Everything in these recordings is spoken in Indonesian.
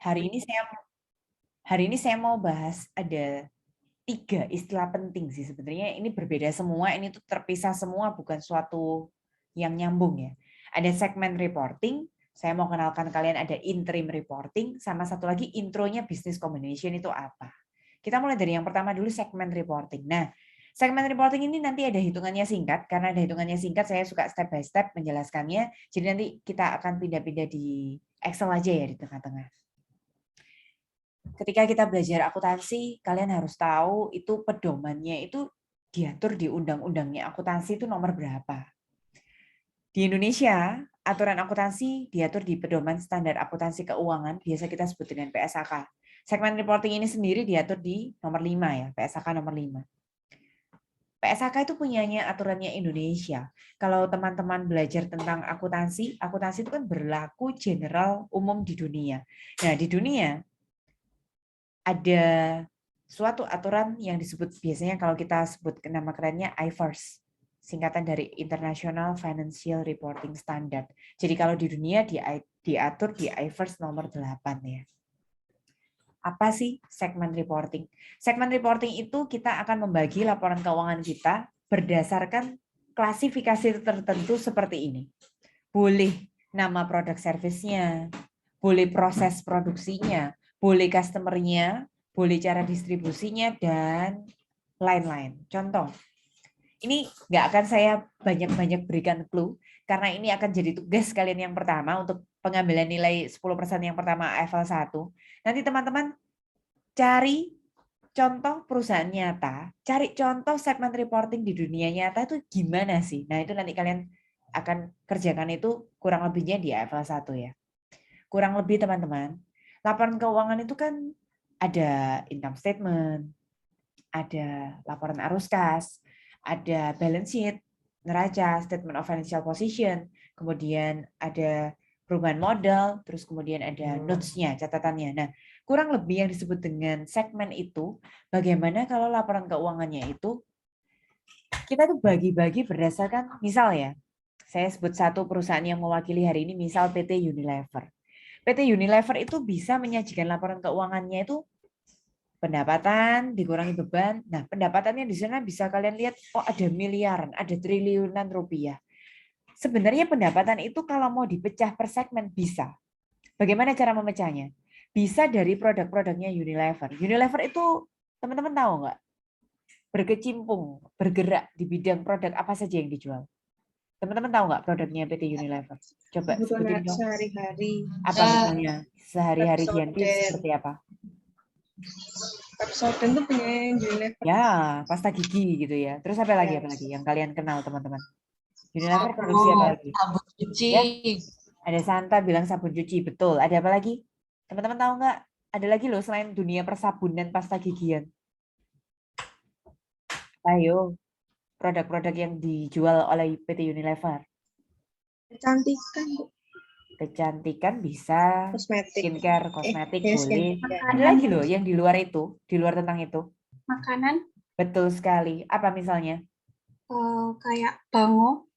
Hari ini saya mau bahas ada 3 istilah penting sih sebenarnya. Ini berbeda semua, ini tuh terpisah semua, bukan suatu yang nyambung ya. Ada segmen reporting, saya mau kenalkan kalian ada interim reporting, sama satu lagi intronya business combination itu apa. Kita mulai dari yang pertama dulu, segmen reporting. Nah, segmen reporting ini nanti ada hitungannya singkat, karena ada hitungannya singkat saya suka step by step menjelaskannya, jadi nanti kita akan pindah-pindah di Excel aja ya di tengah-tengah. Ketika kita belajar akuntansi, kalian harus tahu itu pedomannya itu diatur di undang-undangnya akuntansi itu nomor berapa. Di Indonesia, aturan akuntansi diatur di pedoman standar akuntansi keuangan, biasa kita sebut dengan PSAK. Segmen reporting ini sendiri diatur di nomor 5 ya, PSAK nomor 5. PSAK itu punyanya aturannya Indonesia. Kalau teman-teman belajar tentang akuntansi, akuntansi itu kan berlaku general umum di dunia. Nah, di dunia ada suatu aturan yang disebut biasanya kalau kita sebut nama kerennya IFRS, singkatan dari International Financial Reporting Standard. Jadi kalau di dunia diatur di IFRS nomor 8 ya. Apa sih segmen reporting? Segmen reporting itu kita akan membagi laporan keuangan kita berdasarkan klasifikasi tertentu seperti ini. Boleh nama produk servisnya, boleh proses produksinya, boleh customer-nya, boleh cara distribusinya, dan lain-lain. Contoh, ini nggak akan saya banyak-banyak berikan clue, karena ini akan jadi tugas kalian yang pertama untuk pengambilan nilai 10% yang pertama level 1. Nanti teman-teman cari contoh perusahaan nyata, cari contoh segmen reporting di dunia nyata itu gimana sih? Nah, itu nanti kalian akan kerjakan itu kurang lebihnya di level 1 ya. Kurang lebih teman-teman, laporan keuangan itu kan ada income statement, ada laporan arus kas, ada balance sheet, neraca, statement of financial position, kemudian ada perubahan modal, terus kemudian ada notes-nya, catatannya. Nah, kurang lebih yang disebut dengan segmen itu, bagaimana kalau laporan keuangannya itu kita tuh bagi-bagi berdasarkan, misal ya, saya sebut satu perusahaan yang mewakili hari ini, misal PT Unilever. PT Unilever itu bisa menyajikan laporan keuangannya itu pendapatan dikurangi beban. Nah, pendapatannya di sana bisa kalian lihat, oh ada miliaran, ada triliunan rupiah. Sebenarnya pendapatan itu kalau mau dipecah per segmen bisa. Bagaimana cara memecahnya? Bisa dari produk-produknya Unilever. Unilever itu teman-teman tahu nggak? Berkecimpung, bergerak di bidang produk apa saja yang dijual. Teman-teman tahu nggak produknya PT Unilever? Coba sebutin Kebutuhan dong. sehari-hari. Apa misalnya? Sehari-hari Dianti Pepsodent. seperti apa? Pepsodent tuh punya Unilever. Ya, pasta gigi gitu ya. Terus apa lagi Ya. yang kalian kenal teman-teman? Unilever produksi apa Sabun, lagi? sabun cuci. Ya, ada Santa bilang sabun cuci, betul. Ada apa lagi? Teman-teman tahu nggak? Ada lagi loh selain dunia persabunan pasta gigian. Ayo, produk-produk yang dijual oleh PT Unilever. Kecantikan, Bu. Kecantikan bisa, Kosmetik. skincare, kosmetik Ya, boleh. skincare. Ada lagi loh yang di luar itu, di luar tentang itu. Makanan Betul sekali. Apa misalnya? kayak bango,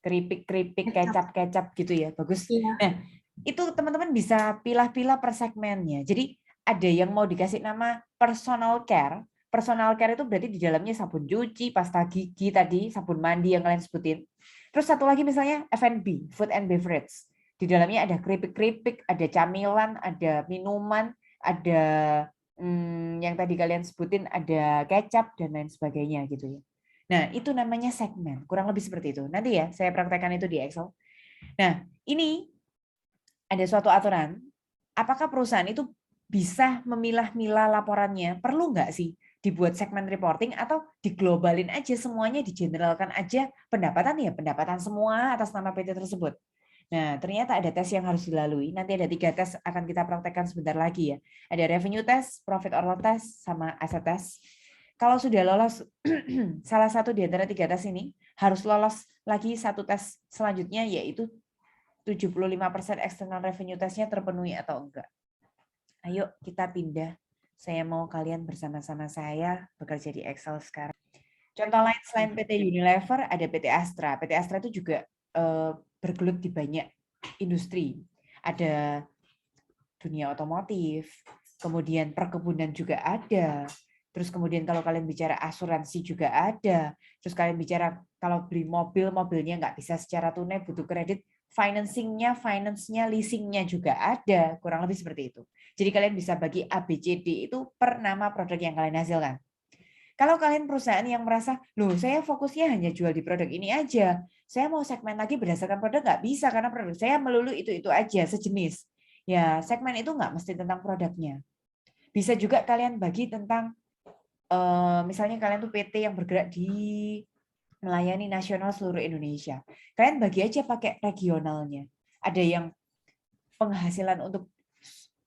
Keripik-keripik, kecap. kecap-kecap gitu ya. Bagus. Iya. Nah, itu teman-teman bisa pilah-pilah per segmennya. Jadi ada yang mau dikasih nama personal care. Personal care itu berarti di dalamnya sabun cuci, pasta gigi tadi, sabun mandi yang kalian sebutin. Terus satu lagi misalnya F&B, food and beverage. Di dalamnya ada keripik-keripik, ada camilan, ada minuman, ada yang tadi kalian sebutin, ada kecap dan lain sebagainya gitu ya. Nah, itu namanya segmen. Kurang lebih seperti itu. Nanti ya, saya praktekkan itu di Excel. Nah, ini ada suatu aturan. Apakah perusahaan itu bisa memilah-milah laporannya? Perlu nggak sih dibuat segmen reporting atau diglobalin aja semuanya, digeneralkan aja pendapatan ya pendapatan semua atas nama PT tersebut. Nah, ternyata ada tes yang harus dilalui. Nanti ada 3 tes akan kita praktekkan sebentar lagi ya. Ada revenue test, profit or loss test, sama asset test. Kalau sudah lolos salah satu di antara 3 tes ini, harus lolos lagi satu tes selanjutnya, yaitu 75% external revenue testnya terpenuhi atau enggak. Ayo kita pindah. Saya mau kalian bersama-sama saya bekerja di Excel sekarang. Contoh lain selain PT Unilever, ada PT Astra. PT Astra itu juga bergelut di banyak industri. Ada dunia otomotif, kemudian perkebunan juga ada, terus kemudian kalau kalian bicara asuransi juga ada, terus kalian bicara kalau beli mobil, mobilnya nggak bisa secara tunai, butuh kredit, finance-nya, leasing-nya juga ada, kurang lebih seperti itu. Jadi kalian bisa bagi ABCD itu per nama produk yang kalian hasilkan. Kalau kalian perusahaan yang merasa, loh saya fokusnya hanya jual di produk ini aja, saya mau segmen lagi berdasarkan produk nggak bisa karena produk saya melulu itu aja sejenis. Ya segmen itu nggak mesti tentang produknya. Bisa juga kalian bagi tentang, misalnya kalian tuh PT yang bergerak di melayani nasional seluruh Indonesia. Kalian bagi aja pakai regionalnya. Ada yang penghasilan untuk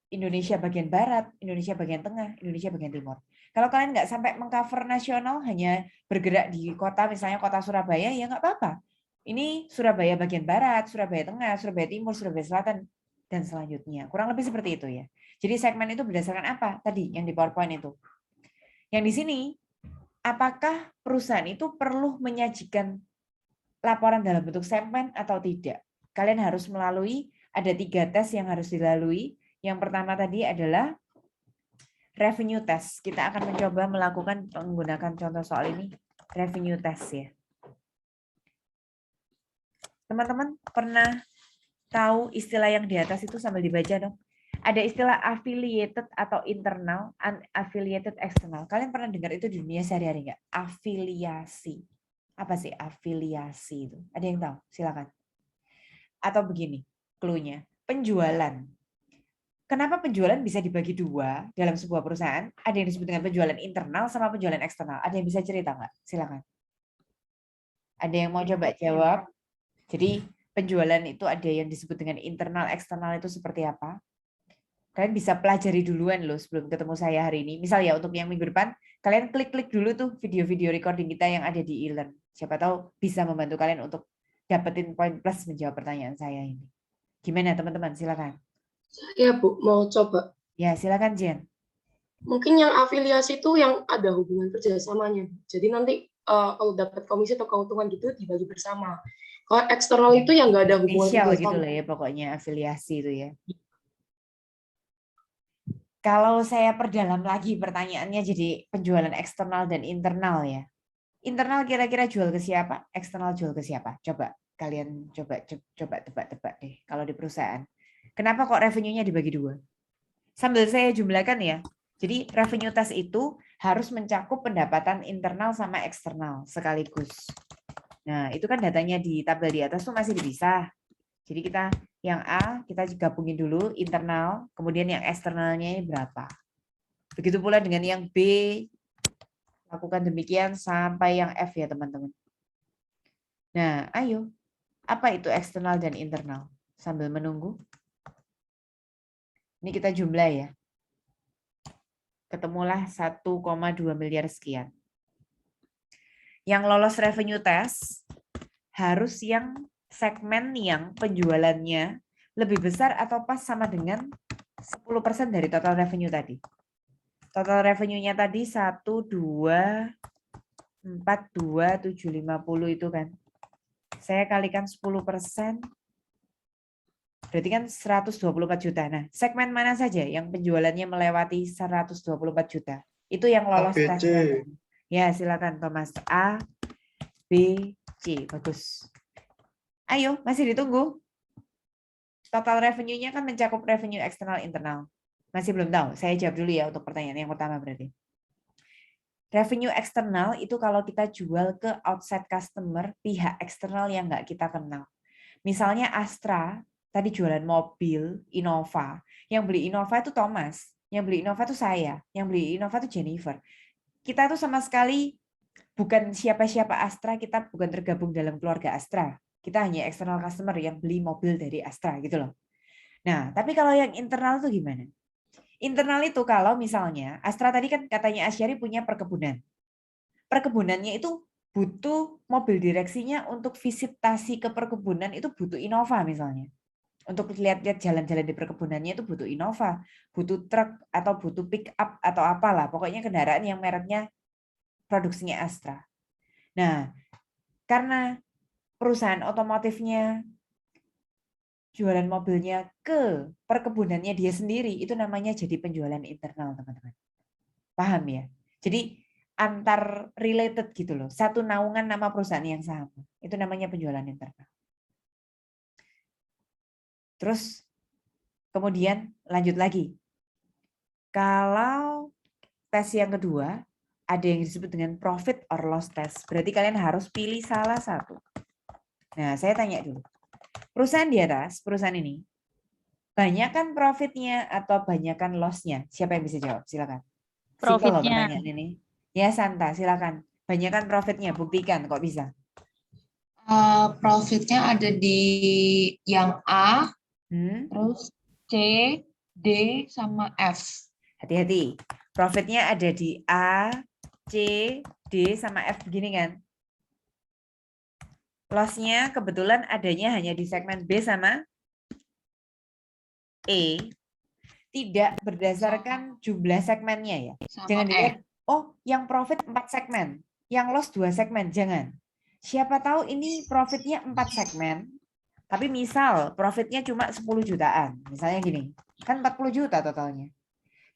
Indonesia bagian barat, Indonesia bagian tengah, Indonesia bagian timur. Kalau kalian nggak sampai mengcover nasional, hanya bergerak di kota, misalnya kota Surabaya, ya nggak apa-apa. Ini Surabaya bagian barat, Surabaya tengah, Surabaya timur, Surabaya selatan, dan selanjutnya. Kurang lebih seperti itu ya. Jadi segmen itu berdasarkan apa? Tadi yang di PowerPoint itu. Yang di sini, apakah perusahaan itu perlu menyajikan laporan dalam bentuk segmen atau tidak? Kalian harus melalui, ada 3 tes yang harus dilalui. Yang pertama tadi adalah revenue test. Kita akan mencoba melakukan menggunakan contoh soal ini, revenue test ya. Teman-teman pernah tahu istilah yang di atas itu sambil dibaca dong? Ada istilah affiliated atau internal, unaffiliated external. Kalian pernah dengar itu di dunia sehari-hari nggak? Afiliasi. Apa sih afiliasi itu? Ada yang tahu? Silakan. Atau begini, clue-nya. Penjualan. Kenapa penjualan bisa dibagi 2 dalam sebuah perusahaan? Ada yang disebut dengan penjualan internal sama penjualan eksternal. Ada yang bisa cerita nggak? Silakan. Ada yang mau coba jawab? Jadi penjualan itu ada yang disebut dengan internal, eksternal itu seperti apa? Kalian bisa pelajari duluan loh sebelum ketemu saya hari ini. Misal ya untuk yang minggu depan, kalian klik-klik dulu tuh video-video recording kita yang ada di e-learn. Siapa tahu bisa membantu kalian untuk dapetin poin plus menjawab pertanyaan saya ini. Gimana teman-teman? Silakan. Ya Bu, mau coba. Ya silakan Jen. Mungkin yang afiliasi itu yang ada hubungan kerjasamanya. Jadi nanti kalau dapat komisi atau keuntungan gitu dibagi bersama. Kalau eksternal itu yang nggak ada hubungan Spesial gitu kerjasama. lah ya pokoknya afiliasi itu ya. Kalau saya perdalam lagi pertanyaannya jadi penjualan eksternal dan internal ya. Internal kira-kira jual ke siapa? Eksternal jual ke siapa? Coba kalian coba tebak-tebak deh kalau di perusahaan. Kenapa kok revenue-nya dibagi 2? Sambil saya jumlahkan ya. Jadi revenue test itu harus mencakup pendapatan internal sama eksternal sekaligus. Nah, itu kan datanya di tabel di atas tuh masih dipisah. Jadi kita yang A kita gabungin dulu internal, kemudian yang eksternalnya berapa. Begitu pula dengan yang B, lakukan demikian sampai yang F ya teman-teman. Nah, ayo. Apa itu eksternal dan internal? Sambil menunggu. Ini kita jumlah ya. Ketemulah 1,2 miliar sekian. Yang lolos revenue test harus yang segmen yang penjualannya lebih besar atau pas sama dengan 10% dari total revenue tadi. Total revenue-nya tadi 1, 2, 4, 2, 7, 50 itu kan. Saya kalikan 10%, berarti kan 124 juta. Nah, segmen mana saja yang penjualannya melewati 124 juta? Itu yang lolos tes. Ya, silakan Thomas. A, B, C. Bagus. Ayo, masih ditunggu. Total revenue-nya kan mencakup revenue eksternal internal. Masih belum tahu. Saya jawab dulu ya untuk pertanyaan yang pertama berarti. Revenue eksternal itu kalau kita jual ke outside customer, pihak eksternal yang nggak kita kenal. Misalnya Astra, tadi jualan mobil, Innova. Yang beli Innova itu Thomas, yang beli Innova itu saya, yang beli Innova itu Jennifer. Kita tuh sama sekali bukan siapa-siapa Astra, kita bukan tergabung dalam keluarga Astra. Kita hanya external customer yang beli mobil dari Astra gitu loh. Nah, tapi kalau yang internal tuh gimana? Internal itu kalau misalnya Astra tadi kan katanya Asyari punya perkebunan. Perkebunannya itu butuh mobil direksinya untuk visitasi ke perkebunan itu butuh Innova misalnya. Untuk lihat-lihat jalan-jalan di perkebunannya itu butuh Innova, butuh truk atau butuh pick up atau apalah, pokoknya kendaraan yang mereknya produksinya Astra. Nah, karena perusahaan otomotifnya jualan mobilnya ke perkebunannya dia sendiri, itu namanya jadi penjualan internal, teman-teman. Paham ya? Jadi antar related gitu loh. Satu naungan nama perusahaan yang sama. Itu namanya penjualan internal. Terus kemudian lanjut lagi. Kalau tes yang kedua, ada yang disebut dengan profit or loss test. Berarti kalian harus pilih salah satu. Nah, saya tanya dulu. Perusahaan di atas, perusahaan ini, banyakkan profitnya atau banyakkan loss-nya? Siapa yang bisa jawab? Silakan. Simple loh Profitnya. pertanyaan ini. Ya, Santa, silakan. Banyakkan profitnya, buktikan kok bisa. Profitnya ada di yang A, terus C, D, sama F. Hati-hati. Profitnya ada di A, C, D, sama F begini kan. Loss-nya kebetulan adanya hanya di segmen B sama E. Tidak berdasarkan jumlah segmennya ya. Sama Jangan E. dilihat, oh yang profit 4 segmen, yang loss 2 segmen. Jangan. Siapa tahu ini profitnya 4 segmen, tapi misal profitnya cuma 10 jutaan. Misalnya gini, kan 40 juta totalnya.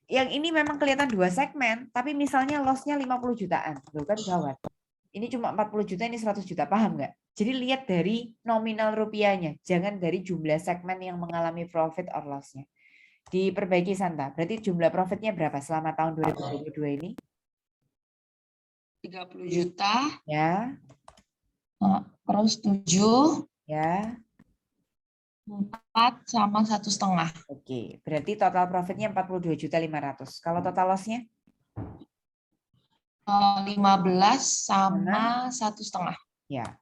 Yang ini memang kelihatan 2 segmen, tapi misalnya loss-nya 50 jutaan. Loh kan gawat. Ini cuma 40 juta, ini 100 juta. Paham nggak? Jadi lihat dari nominal rupiahnya, jangan dari jumlah segmen yang mengalami profit or loss-nya. Diperbaiki Santa. Berarti jumlah profitnya berapa selama tahun 2022 ini? 30 juta. Ya. Terus 7. Ya. 4 sama 1,5. Oke, berarti total profitnya 42.500.000. Kalau total loss-nya? 15 sama 1,5. Ya.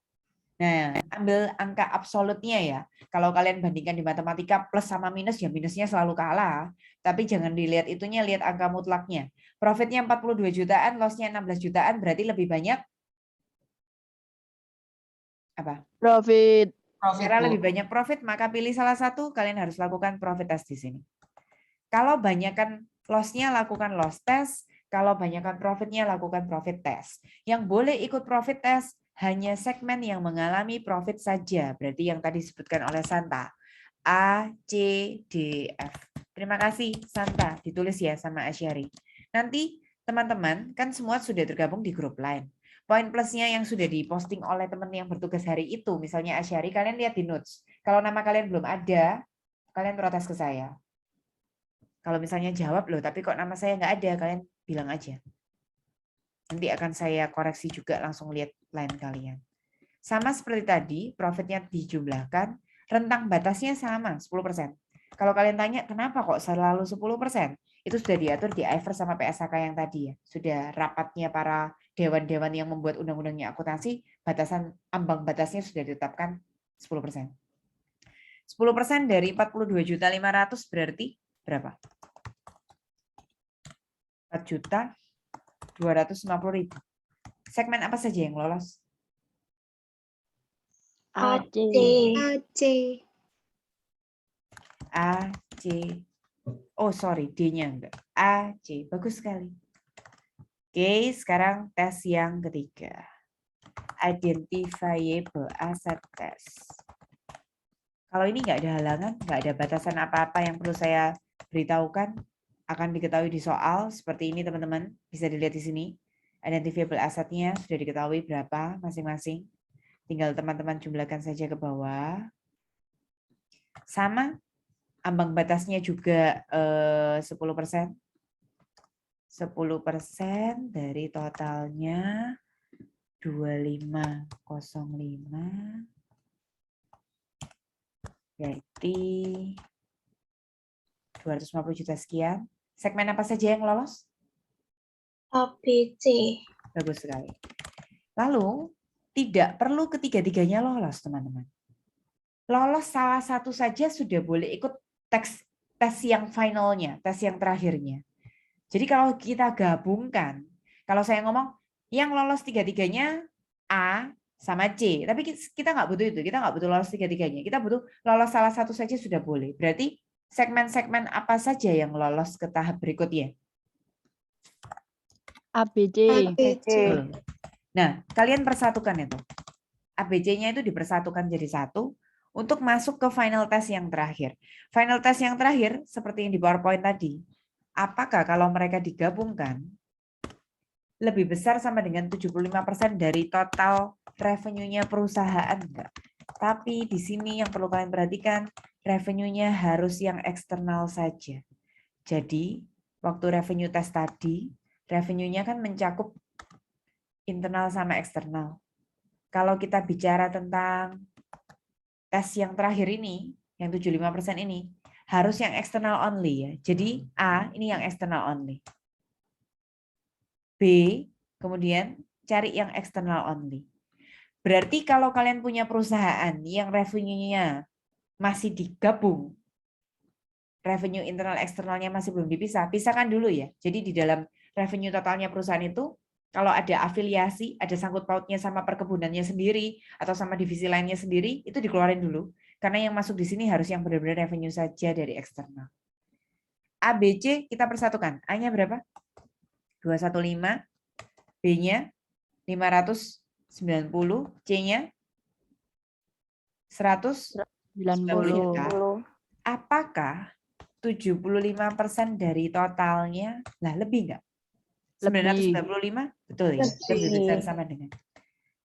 Nah, ambil angka absolutnya ya. Kalau kalian bandingkan di matematika plus sama minus, ya minusnya selalu kalah. Tapi jangan dilihat itunya, lihat angka mutlaknya. Profitnya 42 jutaan, loss-nya 16 jutaan, berarti lebih banyak apa? Profit. Karena lebih banyak profit, maka pilih salah satu, kalian harus lakukan profit test di sini. Kalau banyakkan loss-nya, lakukan loss test. Kalau banyakkan profit-nya, lakukan profit test. Yang boleh ikut profit test hanya segmen yang mengalami profit saja. Berarti yang tadi disebutkan oleh Santa. A, C, D, F. Terima kasih Santa. Ditulis ya sama Asyari. Nanti teman-teman kan semua sudah tergabung di grup lain. Poin plusnya yang sudah diposting oleh teman yang bertugas hari itu, misalnya Asyari, kalian lihat di notes. Kalau nama kalian belum ada, kalian protes ke saya. Kalau misalnya jawab loh, tapi kok nama saya nggak ada, kalian bilang aja. Nanti akan saya koreksi juga, langsung lihat line kalian. Sama seperti tadi, profitnya dijumlahkan, rentang batasnya sama, 10%. Kalau kalian tanya, kenapa kok selalu 10%? Itu sudah diatur di IFRS sama PSHK yang tadi ya. Sudah rapatnya para dewan-dewan yang membuat undang-undangnya akuntansi, batasan ambang batasnya sudah ditetapkan 10%. 10% dari 42.500.000 berarti berapa? 4.250.000. Segmen apa saja yang lolos? AC. AC. A, C. Oh, sorry, D-nya enggak. A, C. Bagus sekali. Oke, sekarang tes yang ketiga. Identifiable asset test. Kalau ini nggak ada halangan, nggak ada batasan apa-apa yang perlu saya beritahukan, akan diketahui di soal seperti ini teman-teman. Bisa dilihat di sini. Identifiable asset-nya sudah diketahui berapa masing-masing. Tinggal teman-teman jumlahkan saja ke bawah. Sama, ambang batasnya juga 10%. 10% dari totalnya 2505. Berarti 250 juta sekian. Segmen apa saja yang lolos? ABC. Bagus sekali. Lalu, tidak perlu ketiga-tiganya lolos, teman-teman. Lolos salah satu saja sudah boleh ikut tes yang finalnya, tes yang terakhirnya. Jadi kalau kita gabungkan, kalau saya ngomong, yang lolos tiga-tiganya A sama C. Tapi kita nggak butuh itu, kita nggak butuh lolos tiga-tiganya. Kita butuh lolos salah satu saja sudah boleh. Berarti segmen-segmen apa saja yang lolos ke tahap berikutnya? ABC. ABC. Nah, kalian persatukan itu. ABC-nya itu dipersatukan jadi satu. untuk masuk ke final test yang terakhir. Final test yang terakhir, seperti yang di PowerPoint tadi, apakah kalau mereka digabungkan, lebih besar sama dengan 75% dari total revenue-nya perusahaan enggak? Tapi di sini yang perlu kalian perhatikan, revenue-nya harus yang eksternal saja. Jadi, waktu revenue test tadi, revenue-nya kan mencakup internal sama eksternal. Kalau kita bicara tentang tes yang terakhir ini, yang 75% ini, harus yang external only ya. Jadi A ini yang external only. B, kemudian cari yang external only. Berarti kalau kalian punya perusahaan yang revenue-nya masih digabung, revenue internal eksternalnya masih belum dipisah, pisahkan dulu ya. Jadi di dalam revenue totalnya perusahaan itu, kalau ada afiliasi, ada sangkut pautnya sama perkebunannya sendiri, atau sama divisi lainnya sendiri, itu dikeluarin dulu. Karena yang masuk di sini harus yang benar-benar revenue saja dari eksternal. A, B, C kita persatukan. A-nya berapa? 215, B-nya 590, C-nya 190 juta. 90. Apakah 75% dari totalnya, lah lebih nggak? Lebih. 995? Betul ya, lebih besar sama dengan.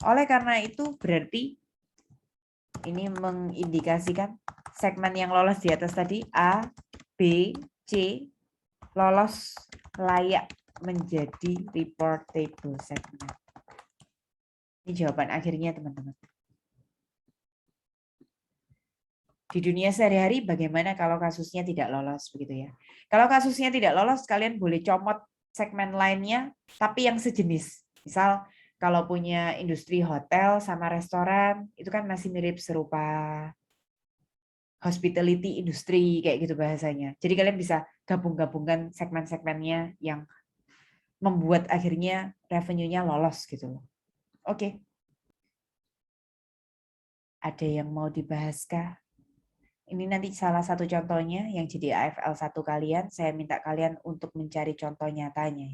Oleh karena itu berarti ini mengindikasikan segmen yang lolos di atas tadi A, B, C lolos layak menjadi reportable segment. Ini jawaban akhirnya teman-teman. Di dunia sehari-hari bagaimana kalau kasusnya tidak lolos begitu ya. Kalau kasusnya tidak lolos kalian boleh comot segmen lainnya tapi yang sejenis. Misal kalau punya industri hotel sama restoran itu kan masih mirip serupa hospitality industri kayak gitu bahasanya. Jadi kalian bisa gabung-gabungkan segmen-segmennya yang membuat akhirnya revenue-nya lolos gitu loh. Oke. Ada yang mau dibahaskah? Ini nanti salah satu contohnya yang jadi AFL 1 kalian, saya minta kalian untuk mencari contoh nyatanya ya.